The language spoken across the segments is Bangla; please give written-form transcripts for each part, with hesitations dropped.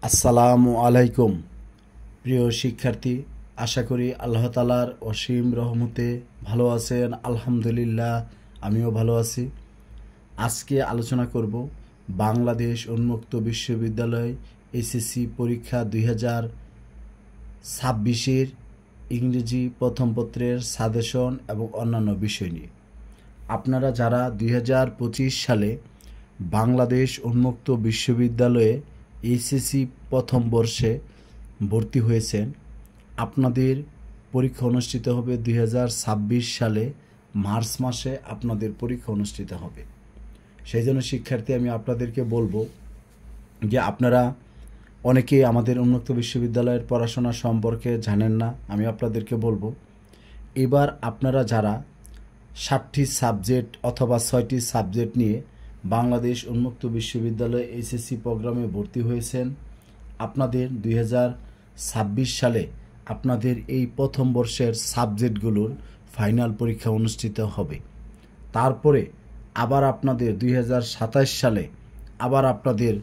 আসসালামু আলাইকুম প্রিয় শিক্ষার্থী, আশা করি আল্লাহ তাআলার অসীম রহমতে ভালো আছেন। আলহামদুলিল্লাহ, আমিও ভালো আছি। আজকে আলোচনা করব বাংলাদেশ উন্মুক্ত বিশ্ববিদ্যালয় এসএসসি পরীক্ষা 2026-এর ইংরেজি প্রথম পত্রের সাজেশন এবং অন্যান্য বিষয় নিয়ে। আপনারা যারা 2025 সালে বাংলাদেশ উন্মুক্ত বিশ্ববিদ্যালয়ে এইচএসসি প্রথম বর্ষে ভর্তি হয়েছেন, আপনাদের পরীক্ষা অনুষ্ঠিত হবে 2026 সালে মার্চ মাসে। আপনাদের পরীক্ষা অনুষ্ঠিত হবে। সেই জন্য শিক্ষার্থী, আমি আপনাদেরকে বলবো যে আপনারা অনেকেই আমাদের উন্মুক্ত বিশ্ববিদ্যালয়ের পড়াশোনা সম্পর্কে জানেন না। আমি আপনাদেরকে বলবো, এবার আপনারা যারা 60টি সাবজেক্ট অথবা 6টি সাবজেক্ট নিয়ে বাংলাদেশ উন্মুক্ত বিশ্ববিদ্যালয়ে এইচএসসি প্রোগ্রামে ভর্তি হয়েছেন, আপনাদের 2026 সালে আপনাদের এই প্রথম বর্ষের সাবজেক্টগুলোর ফাইনাল পরীক্ষা অনুষ্ঠিত হবে। তারপরে আবার আপনাদের 2027 সালে আবার আপনাদের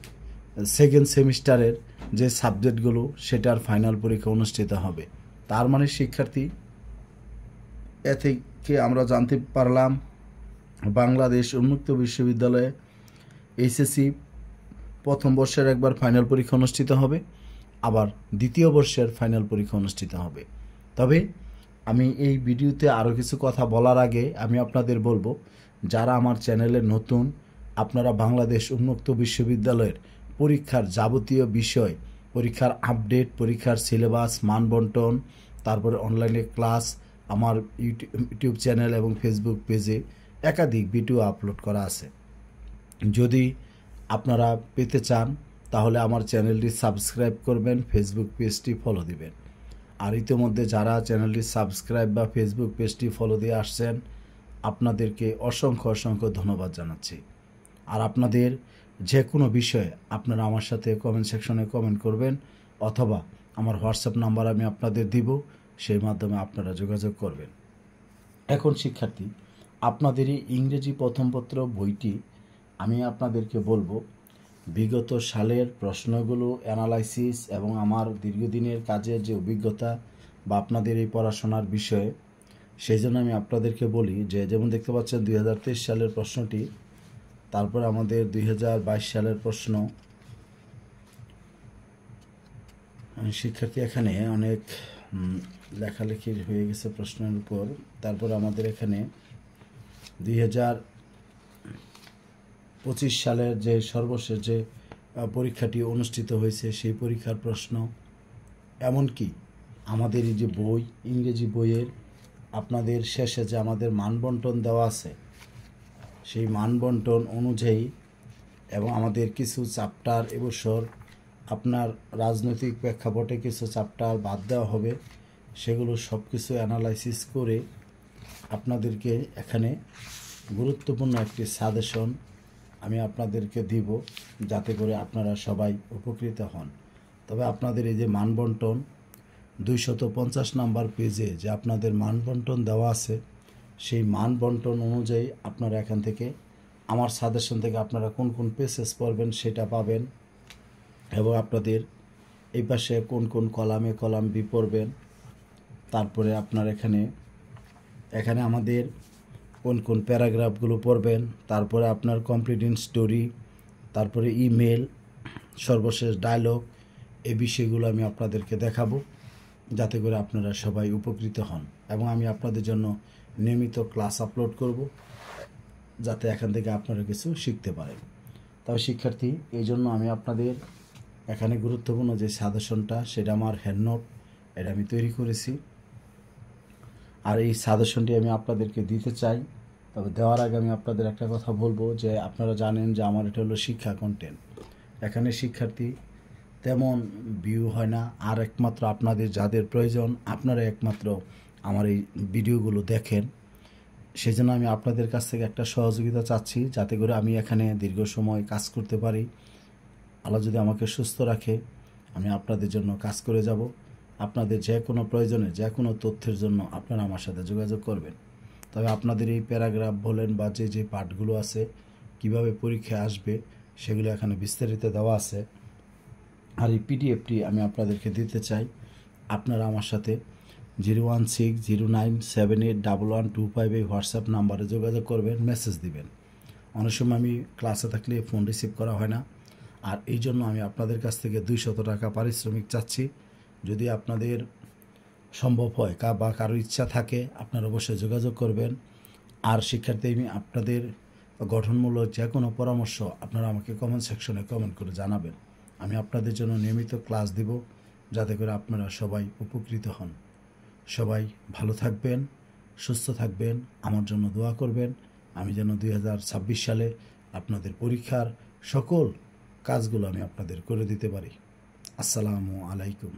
সেকেন্ড সেমিস্টারের যে সাবজেক্টগুলো সেটার ফাইনাল পরীক্ষা অনুষ্ঠিত হবে। তার মানে শিক্ষার্থী, এ থেকে আমরা জানতে পারলাম বাংলাদেশ উন্মুক্ত বিশ্ববিদ্যালয়ে এইচএসসি প্রথম বর্ষের একবার ফাইনাল পরীক্ষা অনুষ্ঠিত হবে, আবার দ্বিতীয় বর্ষের ফাইনাল পরীক্ষা অনুষ্ঠিত হবে। তবে আমি এই ভিডিওতে আরও কিছু কথা বলার আগে আমি আপনাদের বলবো, যারা আমার চ্যানেলে নতুন, আপনারা বাংলাদেশ উন্মুক্ত বিশ্ববিদ্যালয়ের পরীক্ষার যাবতীয় বিষয়, পরীক্ষার আপডেট, পরীক্ষার সিলেবাস, মানবন্টন, তারপরে অনলাইনে ক্লাস আমার ইউটিউব চ্যানেল এবং ফেসবুক পেজে একাধিক ভিডিও আপলোড করা আছে। যদি আপনারা পেতে চান তাহলে আমার চ্যানেলটি সাবস্ক্রাইব করবেন, ফেসবুক পেজটি ফলো দিবেন। আর ইতিমধ্যে যারা চ্যানেলটি সাবস্ক্রাইব বা ফেসবুক পেজটি ফলো দিয়ে আসছেন, আপনাদেরকে অসংখ্য অসংখ্য ধন্যবাদ জানাচ্ছি। আর আপনাদের যে কোনো বিষয়ে আপনারা আমার সাথে কমেন্ট সেকশনে কমেন্ট করবেন, অথবা আমার হোয়াটসঅ্যাপ নাম্বার আমি আপনাদের দিব, সেই মাধ্যমে আপনারা যোগাযোগ করবেন। এখন শিক্ষার্থী, আপনাদের এই ইংরেজি প্রথম পত্র বইটি আমি আপনাদেরকে বলবো, বিগত সালের প্রশ্নগুলো অ্যানালাইসিস এবং আমার দীর্ঘদিনের কাজের যে অভিজ্ঞতা বা আপনাদের এই পড়াশোনার বিষয়ে, সেই জন্য আমি আপনাদেরকে বলি যে, যেমন দেখতে পাচ্ছেন 2023 সালের প্রশ্নটি, তারপর আমাদের 2022 সালের প্রশ্ন। শিক্ষার্থী, এখানে অনেক লেখালেখি হয়ে গেছে প্রশ্নের উপর। তারপর আমাদের এখানে 2025 সালের যে সর্বশেষ যে পরীক্ষাটি অনুষ্ঠিত হয়েছে সেই পরীক্ষার প্রশ্ন, এমনকি আমাদের এই যে বই, ইংরেজি বইয়ের আপনাদের শেষে যে আমাদের মানবন্টন দেওয়া আছে, সেই মানবন্টন অনুযায়ী এবং আমাদের কিছু চ্যাপ্টার এবছর আপনার রাজনৈতিক প্রেক্ষাপটে কিছু চ্যাপ্টার বাদ দেওয়া হবে, সেগুলো সব কিছু অ্যানালাইসিস করে আপনাদেরকে এখানে গুরুত্বপূর্ণ একটি সাজেশন আমি আপনাদেরকে দিব, যাতে করে আপনারা সবাই উপকৃত হন। তবে আপনাদের এই যে মানবন্টন 250 নাম্বার পেজে যে আপনাদের মানবন্টন দেওয়া আছে, সেই মানবন্টন অনুযায়ী আপনারা এখান থেকে আমার সাজেশন থেকে আপনারা কোন কোন পেজেস পড়বেন সেটা পাবেন, এবং আপনাদের এই পাশে কোন কোন কলামে কলাম বি পড়বেন। তারপরে আপনার এখানে আমাদের কোন কোন প্যারাগ্রাফগুলো পড়বেন, তারপরে আপনার কমপ্লিটিং স্টোরি, তারপরে ইমেল, সর্বশেষ ডায়লগ, এই বিষয়গুলো আমি আপনাদেরকে দেখাবো, যাতে করে আপনারা সবাই উপকৃত হন। এবং আমি আপনাদের জন্য নিয়মিত ক্লাস আপলোড করব, যাতে এখান থেকে আপনারা কিছু শিখতে পারেন। তবে শিক্ষার্থী, এই জন্য আমি আপনাদের এখানে গুরুত্বপূর্ণ যে সাজেশনটা, সেটা আমার হ্যান্ডনোট, এটা আমি তৈরি করেছি। আর এই সাজেশনটি আমি আপনাদেরকে দিতে চাই। তবে দেওয়ার আগে আমি আপনাদের একটা কথা বলবো, যে আপনারা জানেন যে আমার এটা হলো শিক্ষা কন্টেন্ট। এখানে শিক্ষার্থী তেমন ভিউ হয় না, আর একমাত্র আপনাদের যাদের প্রয়োজন, আপনারা একমাত্র আমার এই ভিডিওগুলো দেখেন। সেই জন্য আমি আপনাদের কাছ থেকে একটা সহযোগিতা চাচ্ছি, যাতে করে আমি এখানে দীর্ঘ সময় কাজ করতে পারি। আল্লাহ যদি আমাকে সুস্থ রাখে, আমি আপনাদের জন্য কাজ করে যাব। আপনাদের যে কোনো প্রয়োজনে, যে কোনো তথ্যের জন্য আপনারা আমার সাথে যোগাযোগ করবেন। তবে আপনাদের এই প্যারাগ্রাফ বলেন বা যে যে পার্টগুলো আছে, কিভাবে পরীক্ষায় আসবে, সেগুলো এখানে বিস্তারিত দেওয়া আছে। আর এই পিডিএফটি আমি আপনাদেরকে দিতে চাই। আপনারা আমার সাথে 01609781125 এই হোয়াটসঅ্যাপ নাম্বারে যোগাযোগ করবেন, মেসেজ দিবেন। অনেক সময় আমি ক্লাসে থাকলে ফোন রিসিভ করা হয় না, আর এই জন্য আমি আপনাদের কাছ থেকে 200 টাকা পারিশ্রমিক চাচ্ছি। যদি আপনাদের সম্ভব হয় বা কারো ইচ্ছা থাকে, আপনারা অবশ্যই যোগাযোগ করবেন। আর শিক্ষার্থী, আমি আপনাদের গঠনমূলক যে কোনো পরামর্শ আপনারা আমাকে কমেন্ট সেকশনে কমেন্ট করে জানাবেন। আমি আপনাদের জন্য নিয়মিত ক্লাস দিব, যাতে করে আপনারা সবাই উপকৃত হন। সবাই ভালো থাকবেন, সুস্থ থাকবেন, আমার জন্য দোয়া করবেন। আমি যেন 2026 সালে আপনাদের পরীক্ষার সকল কাজগুলো আমি আপনাদের করে দিতে পারি। আসসালামু আলাইকুম।